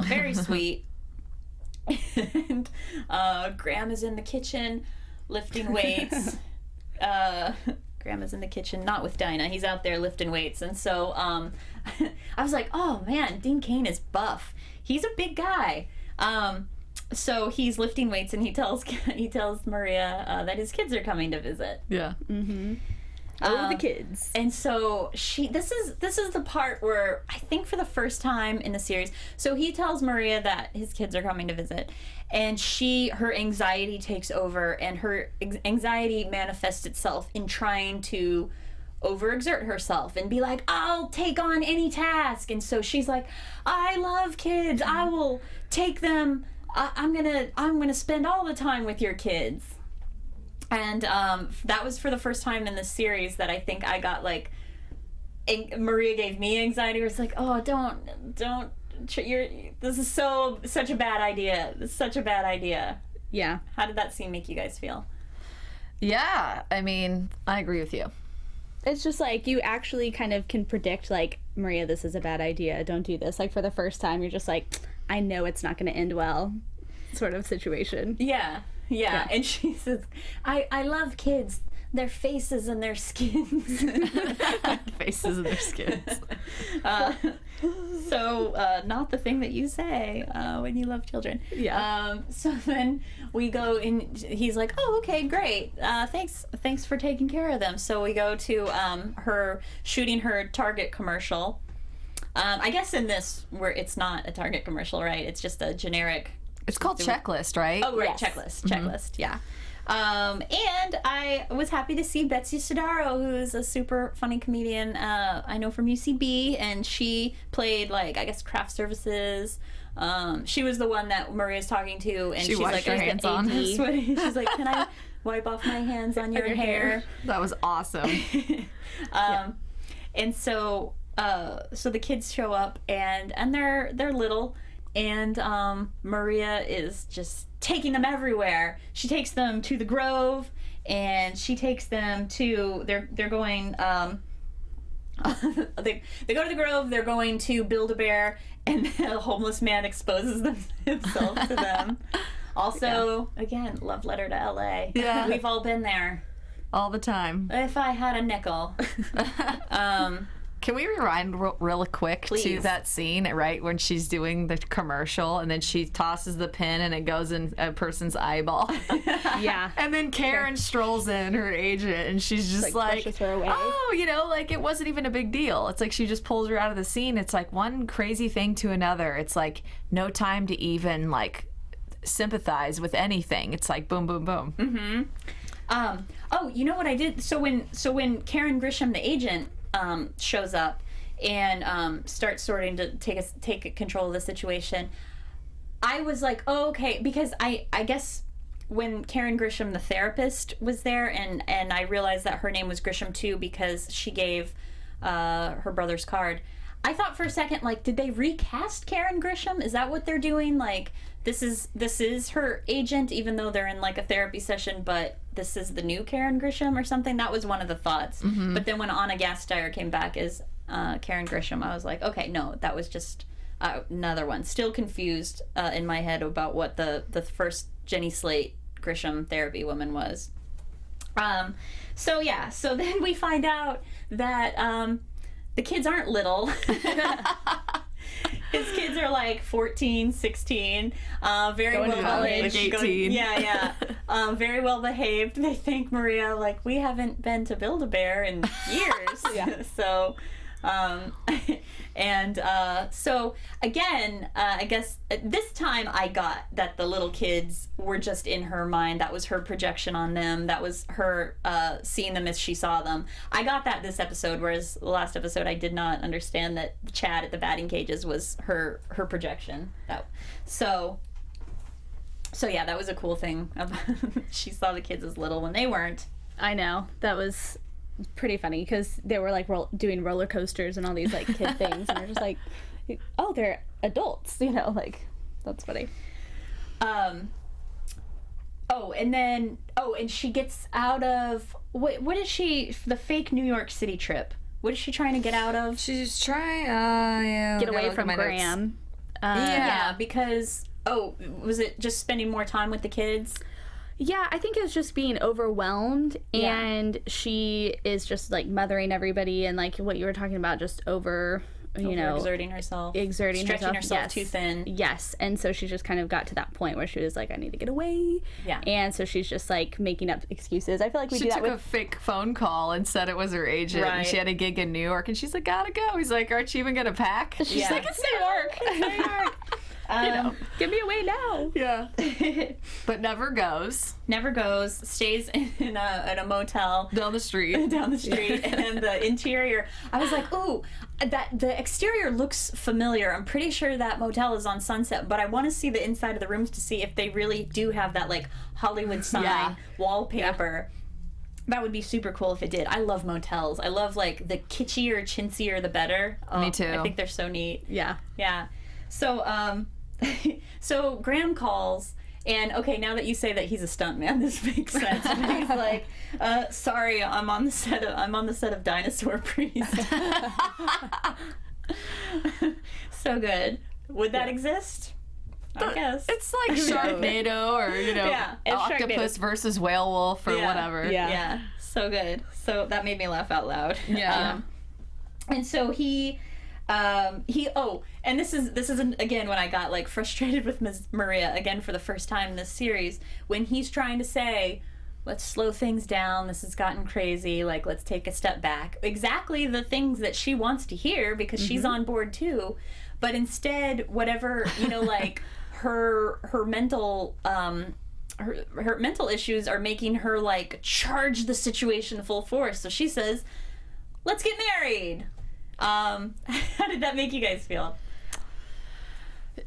A: Very sweet. And Graham is in the kitchen lifting weights. Grandma's in the kitchen, not with Dinah. He's out there lifting weights. And so I was like, oh man, Dean Cain is buff. He's a big guy. So he's lifting weights, and he tells Maria that his kids are coming to visit.
D: Yeah.
C: The kids.
A: And so this is the part where I think for the first time in the series, so he tells Maria that his kids are coming to visit, and her anxiety takes over, and her anxiety manifests itself in trying to overexert herself and be like, I'll take on any task. And so she's like, I love kids, I will take them, I'm gonna spend all the time with your kids. And that was for the first time in the series that I think I got like, Maria gave me anxiety. It was like, oh, don't, this is such a bad idea. It's such a bad idea.
C: Yeah.
A: How did that scene make you guys feel?
D: Yeah, I mean, I agree with you.
C: It's just like you actually kind of can predict, like, Maria, this is a bad idea. Don't do this. Like, for the first time, you're just like, I know it's not going to end well, sort of situation.
A: Yeah. And she says, I love kids. Their faces and their skins.
D: Faces and their skins.
A: Not the thing that you say when you love children.
C: Yeah.
A: So then we go in. He's like, "Oh, okay, great. Thanks for taking care of them." So we go to her shooting her Target commercial. I guess in this, where it's not a Target commercial, right? It's just a generic.
D: It's called Checklist, right?
A: Oh, right,
C: Yes.
A: Checklist, yeah. And I was happy to see Betsy Sodaro, who's a super funny comedian I know from UCB, and she played, like, I guess, craft services. She was the one that Maria's talking to, and she's like,
D: her hands on.
A: she's like, can I wipe off my hands on your hair?
D: That was awesome.
A: And so the kids show up, and they're little, and Maria is just taking them everywhere. She takes them to the Grove, and she takes them to they're going they go to the Grove. They're going to Build-A-Bear, and a homeless man exposes himself to them. Also, again, love letter to LA.
D: Yeah,
A: we've all been there
D: all the time.
A: If I had a nickel.
D: Can we rewind real quick to
A: Please.
D: that scene, right, when she's doing the commercial and then she tosses the pin and it goes in a person's eyeball?
C: Yeah.
D: And then Karen strolls in, her agent, and she's just like
C: pushes her away.
D: oh, like it wasn't even a big deal. It's like she just pulls her out of the scene. It's like one crazy thing to another. It's like no time to even like sympathize with anything. It's like boom, boom, boom.
A: Mm-hmm. Oh, you know what I did? So when Karen Grisham, the agent, shows up and starts starting to take control of the situation, I was like, oh, okay, because I guess when Karen Grisham, the therapist, was there, and I realized that her name was Grisham too because she gave her brother's card, I thought for a second, like, did they recast Karen Grisham? Is that what they're doing? Like, this is her agent, even though they're in like a therapy session, but this is the new Karen Grisham or something? That was one of the thoughts. Mm-hmm. But then when Anna Gasteyer came back as Karen Grisham, I was like, okay, no, that was just another one. Still confused in my head about what the first Jenny Slate Grisham therapy woman was. So then we find out that the kids aren't little. His kids are like 14, 16, very
C: going
A: well
C: to college.
A: behaved.
D: 18.
A: Very well behaved. They thank Maria, like, we haven't been to Build-A-Bear in years.
C: Yeah.
A: So, so again, I guess this time I got that the little kids were just in her mind. That was her projection on them. That was her seeing them as she saw them. I got that this episode, whereas the last episode I did not understand that Chad at the batting cages was her projection. So yeah, that was a cool thing. She saw the kids as little when they weren't.
C: I know. That was pretty funny because they were like doing roller coasters and all these like kid things, and they're just like, oh, they're adults, like, that's funny. And she gets out of what is she, the fake New York City trip? What is she trying to get out of?
D: She's trying
C: get away from Graham.
A: Because was it just spending more time with the kids?
C: Yeah, I think it's just being overwhelmed, and she is just like mothering everybody, and like what you were talking about, just
A: exerting herself, stretching herself
C: yes.
A: too thin.
C: Yes, and so she just kind of got to that point where she was like, I need to get away.
A: Yeah,
C: and so she's just like making up excuses. I feel like we do that with
D: a fake phone call and said it was her agent.
A: Right.
D: And she had a gig in New York, and she's like, gotta go. He's like, aren't you even gonna pack? She's like, it's New York.
C: New York. Get me away now.
D: Yeah. But never goes.
A: Never goes. Stays in a motel
D: Down the street.
A: and the interior. I was like, ooh, the exterior looks familiar. I'm pretty sure that motel is on Sunset, but I want to see the inside of the rooms to see if they really do have that like Hollywood sign wallpaper. That would be super cool if it did. I love motels. I love like the kitschier, chintzier, the better.
D: Me too.
A: I think they're so neat.
C: Yeah.
A: Yeah. So, so Graham calls, and okay, now that you say that he's a stuntman, this makes sense. And he's like, "Sorry, I'm on the set of Dinosaur Priest." So good. Would that exist? I guess
D: It's like Sharknado or,
A: it's
D: octopus
C: Sharknado.
D: versus whale wolf or whatever.
A: Yeah. So good. So that made me laugh out loud.
D: Yeah.
A: And so he and this is again when I got like frustrated with Ms. Maria again for the first time in this series, when he's trying to say, let's slow things down, this has gotten crazy, like let's take a step back. Exactly the things that she wants to hear because she's on board too. But instead, whatever, like her mental her mental issues are making her like charge the situation full force. So she says, let's get married. How did that make you guys feel?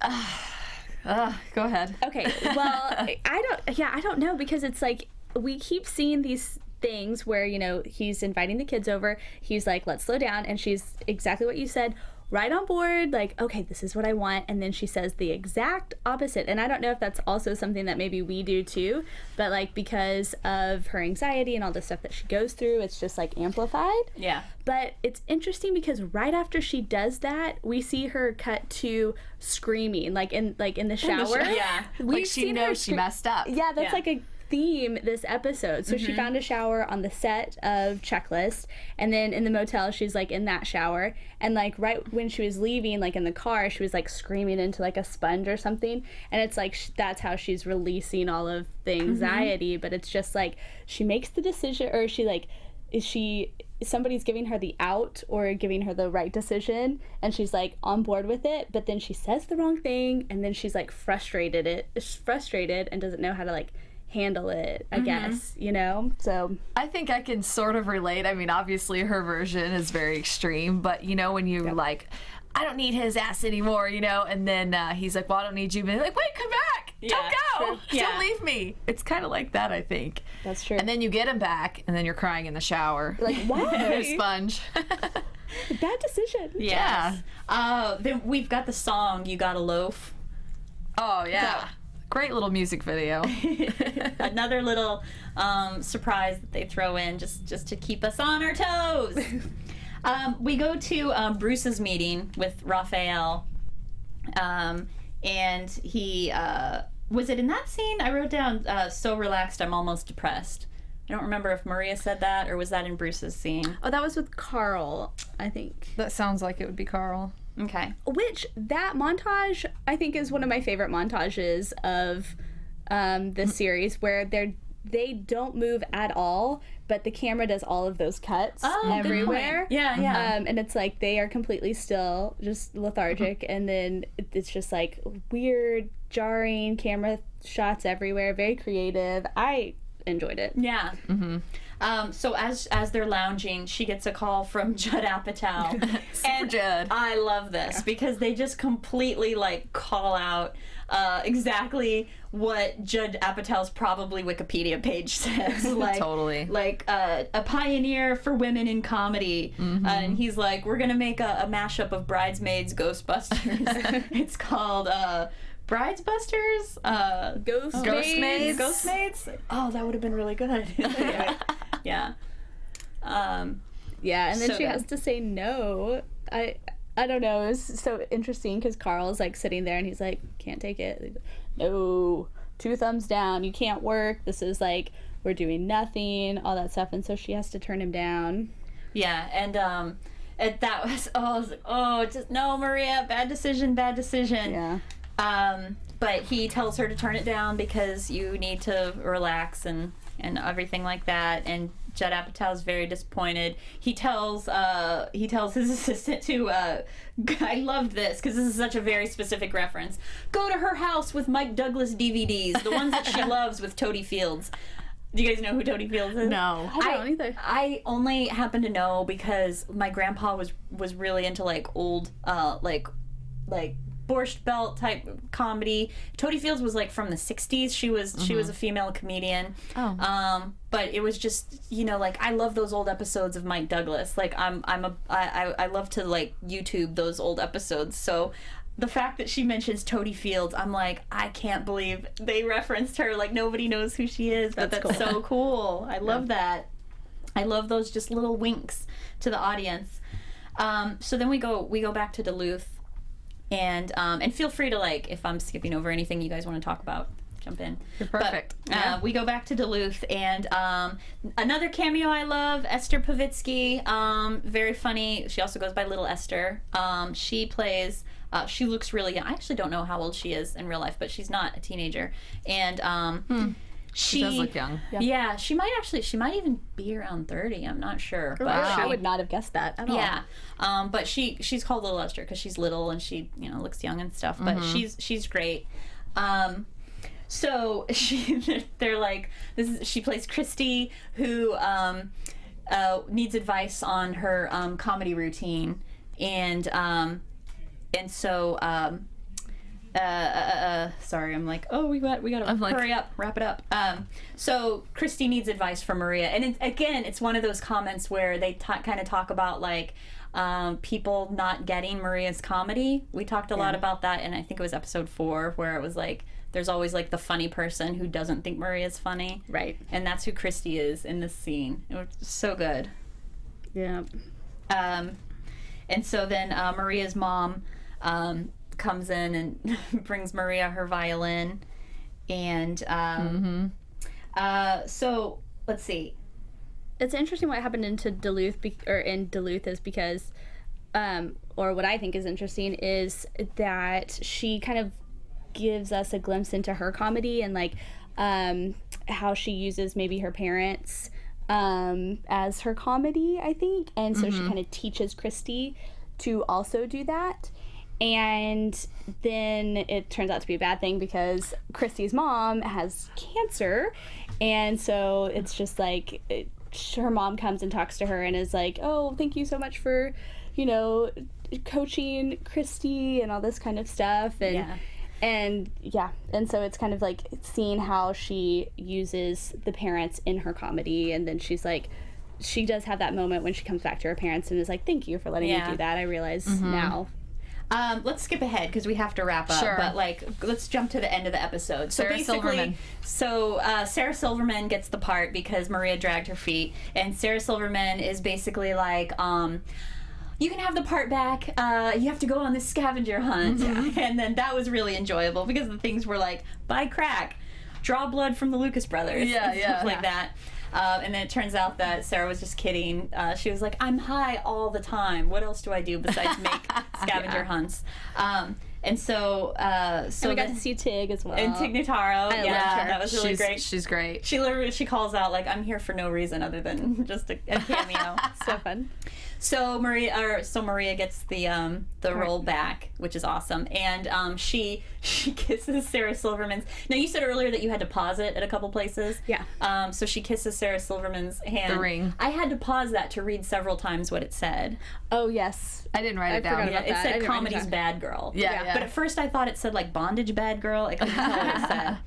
D: Go ahead.
C: Okay, well, I don't know, because it's like we keep seeing these things where, he's inviting the kids over, he's like, let's slow down, and she's exactly what you said, right on board, like, okay, this is what I want, and then she says the exact opposite. And I don't know if that's also something that maybe we do too, but like because of her anxiety and all the stuff that she goes through, it's just like amplified.
A: Yeah.
C: But it's interesting because right after she does that, we see her cut to screaming, like in the shower.
A: Yeah.
D: Like she knows she messed up.
C: Yeah, that's
A: Yeah.
C: like a theme this episode. So she found a shower on the set of Checklist, and then in the motel she's like in that shower, and like right when she was leaving, like in the car, she was like screaming into like a sponge or something, and it's like that's how she's releasing all of the anxiety. But it's just like she makes the decision, or she like somebody's giving her the out or giving her the right decision, and she's like on board with it, but then she says the wrong thing, and then she's like frustrated and doesn't know how to like handle it, I guess, so
D: I think I can sort of relate. I mean, obviously her version is very extreme, but when you like, I don't need his ass anymore, and then he's like, well, I don't need you, but like, wait, come back, don't go, don't leave me. It's kind of like that, I think.
C: that's true.
D: And then you get him back, and then you're crying in the shower.
C: Like, why?
D: Sponge.
C: Bad decision.
A: Yes. Then we've got the song "You Gotta Loaf."
D: Oh yeah. Great little music video.
A: Another little surprise that they throw in just to keep us on our toes. We go to Bruce's meeting with Raphael, and he was it in that scene? I wrote down so relaxed I'm almost depressed. I don't remember if Maria said that or was that in Bruce's scene.
C: Oh, that was with Carl, I think.
D: That sounds like it would be Carl.
A: Okay.
C: Which, that montage, I think, is one of my favorite montages of this series, where they don't move at all, but the camera does all of those cuts everywhere.
A: Yeah.
C: And it's like they are completely still, just lethargic, and then it's just like weird, jarring camera shots everywhere. Very creative. I enjoyed it.
A: Yeah. So as they're lounging, she gets a call from Judd Apatow.
D: Super Judd.
A: I love this because they just completely like call out exactly what Judd Apatow's probably Wikipedia page says. Like,
D: Totally.
A: Like a pioneer for women in comedy. And he's like, we're gonna make a mashup of Bridesmaids, Ghostbusters. It's called Bridesbusters?
C: Ghostmaids.
A: Ghostmaids? Oh, that would have been really good. Yeah.
C: Yeah, and then
A: So
C: she
A: good.
C: has to say no. I don't know. It was so interesting because Carl's like sitting there and he's like, can't take it. No, 2 thumbs down. You can't work. This is like, we're doing nothing, all that stuff. And so she has to turn him down.
A: Yeah, and that was, I was like, just no, Maria, bad decision.
C: Yeah.
A: But he tells her to turn it down because you need to relax and everything like that. And Judd Apatow is very disappointed. He tells his assistant to, I loved this because this is such a very specific reference. Go to her house with Mike Douglas DVDs, the ones that she loves with Toady Fields. Do you guys know who Toady Fields is?
D: No.
C: I don't either.
A: I only happen to know because my grandpa was really into like old like Borscht Belt type comedy. Toady Fields was like from the 60s. She was a female comedian.
D: Oh.
A: But it was just, you know, like I love those old episodes of Mike Douglas. Like I love to like YouTube those old episodes. So the fact that she mentions Toady Fields, I'm like, I can't believe they referenced her. Like nobody knows who she is, but that's
C: cool.
A: so cool. I love that. I love those just little winks to the audience. So then we go back to Duluth. And feel free to, like, if I'm skipping over anything you guys want to talk about, jump in.
D: You're perfect.
A: But, we go back to Duluth, and another cameo I love, Esther Pavitsky, very funny. She also goes by Little Esther. She plays, she looks really young. I actually don't know how old she is in real life, but she's not a teenager. And
D: She does look young.
A: Yeah, she might even be around 30. I'm not sure. But
C: Wow. I would not have guessed that at all.
A: Yeah, but she's called Little Esther because she's little and she looks young and stuff. But she's great. So they're like she plays Kristie, who needs advice on her comedy routine, and so. Sorry, I'm like, oh, we gotta hurry up, wrap it up. So Kristie needs advice from Maria, and it's one of those comments where they kind of talk about like people not getting Maria's comedy. We talked a lot about that, and I think it was episode 4 where it was like there's always like the funny person who doesn't think Maria's funny,
C: Right.
A: and that's who Kristie is in this scene. It was so good.
C: Yeah.
A: And so then Maria's mom comes in and brings Maria her violin, and so let's see.
C: It's interesting what happened in Duluth is because, or what I think is interesting is that she kind of gives us a glimpse into her comedy and like how she uses maybe her parents as her comedy, I think, and so she kind of teaches Kristie to also do that. And then it turns out to be a bad thing because Kristie's mom has cancer. And so it's just like her mom comes and talks to her and is like, oh, thank you so much for, coaching Kristie and all this kind of stuff. And so it's kind of like seeing how she uses the parents in her comedy. And then she's like, she does have that moment when she comes back to her parents and is like, thank you for letting me do that. I realize now.
A: Let's skip ahead because we have to wrap up.
D: Sure.
A: But let's jump to the end of the episode. So
D: Sarah Silverman.
A: Sarah Silverman gets the part because Maria dragged her feet, and Sarah Silverman is basically like, you can have the part back. You have to go on this scavenger hunt, and then that was really enjoyable because the things were like buy crack, draw blood from the Lucas brothers, stuff like that. And then it turns out that Sarah was just kidding. She was like, I'm high all the time. What else do I do besides make scavenger hunts? And so
C: and we got to see Tig as well.
A: And Tig Notaro.
C: I loved her.
A: That was really great.
D: She's great.
A: She calls out like, I'm here for no reason other than just a cameo.
C: So fun.
A: So Maria gets the role back, which is awesome, and she kisses Sarah Silverman's. Now you said earlier that you had to pause it at a couple places.
C: Yeah.
A: So she kisses Sarah Silverman's hand.
D: The ring.
A: I had to pause that to read several times what it said.
C: Oh yes.
D: I didn't write it down.
C: forgot about
A: It
C: that. I
A: said
C: didn't write it
A: comedy's
C: down.
A: bad girl.
D: Yeah.
A: But at first I thought it said like bondage bad girl. I couldn't tell what it said.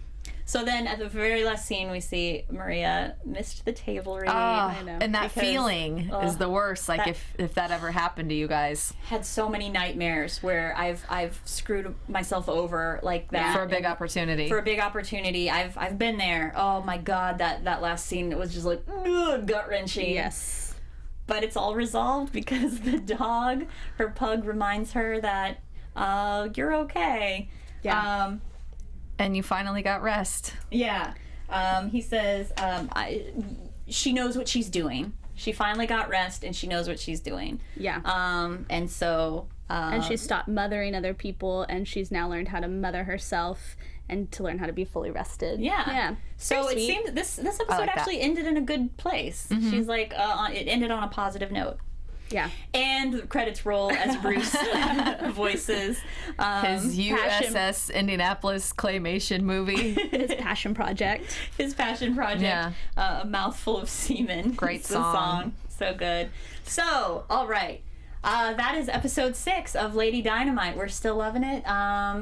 A: So then at the very last scene we see Maria missed the table read.
C: I know.
D: And that
A: Because,
D: feeling is the worst. Like if that ever happened to you guys.
A: Had so many nightmares where I've screwed myself over like that
D: For a big opportunity.
A: For a big opportunity. I've been there. Oh my god, that last scene was just like gut wrenching.
C: Yes.
A: But it's all resolved because the dog, her pug, reminds her that you're okay.
C: Yeah.
D: And you finally got rest.
A: Yeah. He says she knows what she's doing. She finally got rest, and she knows what she's doing.
C: Yeah.
A: And so...
C: and she stopped mothering other people, and she's now learned how to mother herself and to learn how to be fully rested.
A: Yeah. So it
C: Very sweet.
A: seemed that this episode actually ended in a good place. She's like, it ended on a positive note.
C: Yeah.
A: And the credits roll as Bruce voices
D: His USS Indianapolis claymation movie.
C: His passion project.
A: his passion project.
D: Yeah.
A: A mouthful of semen.
D: Great
A: It's the
D: song.
A: So good. So, all right. That is episode 6 of Lady Dynamite. We're still loving it.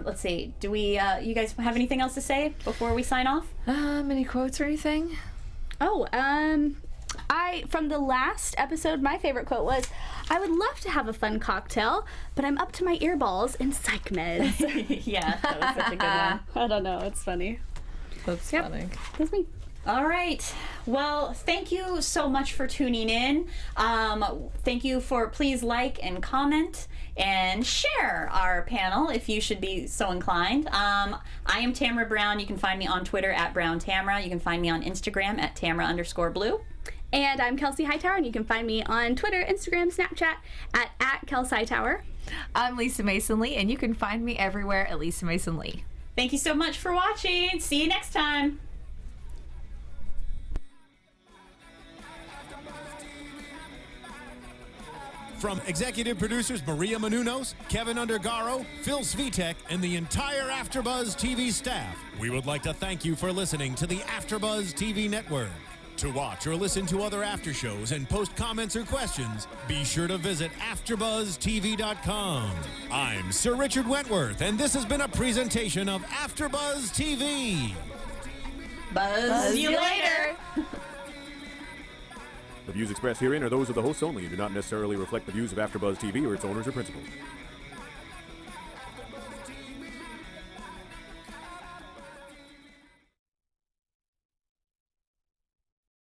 A: Let's see. Do we, you guys have anything else to say before we sign off?
D: Any quotes or anything?
C: Oh, from the last episode, my favorite quote was, "I would love to have a fun cocktail, but I'm up to my earballs in psych meds."
A: Yeah, that was such a good one.
C: I don't know, it's funny.
D: That's
C: Yep.
D: funny.
C: That's me.
A: All right. Well, thank you so much for tuning in. Thank you for please like and comment and share our panel if you should be so inclined. I am Tamra Brown. You can find me on Twitter at BrownTamra. You can find me on Instagram at Tamra_Blue.
C: And I'm Kelsey Hightower, and you can find me on Twitter, Instagram, Snapchat at Kelsey Hightower.
D: I'm Lisa Mason Lee, and you can find me everywhere at Lisa Mason Lee.
A: Thank you so much for watching. See you next time.
B: From executive producers Maria Menounos, Kevin Undergaro, Phil Svitek, and the entire AfterBuzz TV staff, we would like to thank you for listening to the AfterBuzz TV network. To watch or listen to other after shows and post comments or questions, be sure to visit AfterBuzzTV.com. I'm Sir Richard Wentworth, and this has been a presentation of AfterBuzz TV.
A: Buzz you later.
E: The views expressed herein are those of the hosts only and do not necessarily reflect the views of AfterBuzz TV or its owners or principals.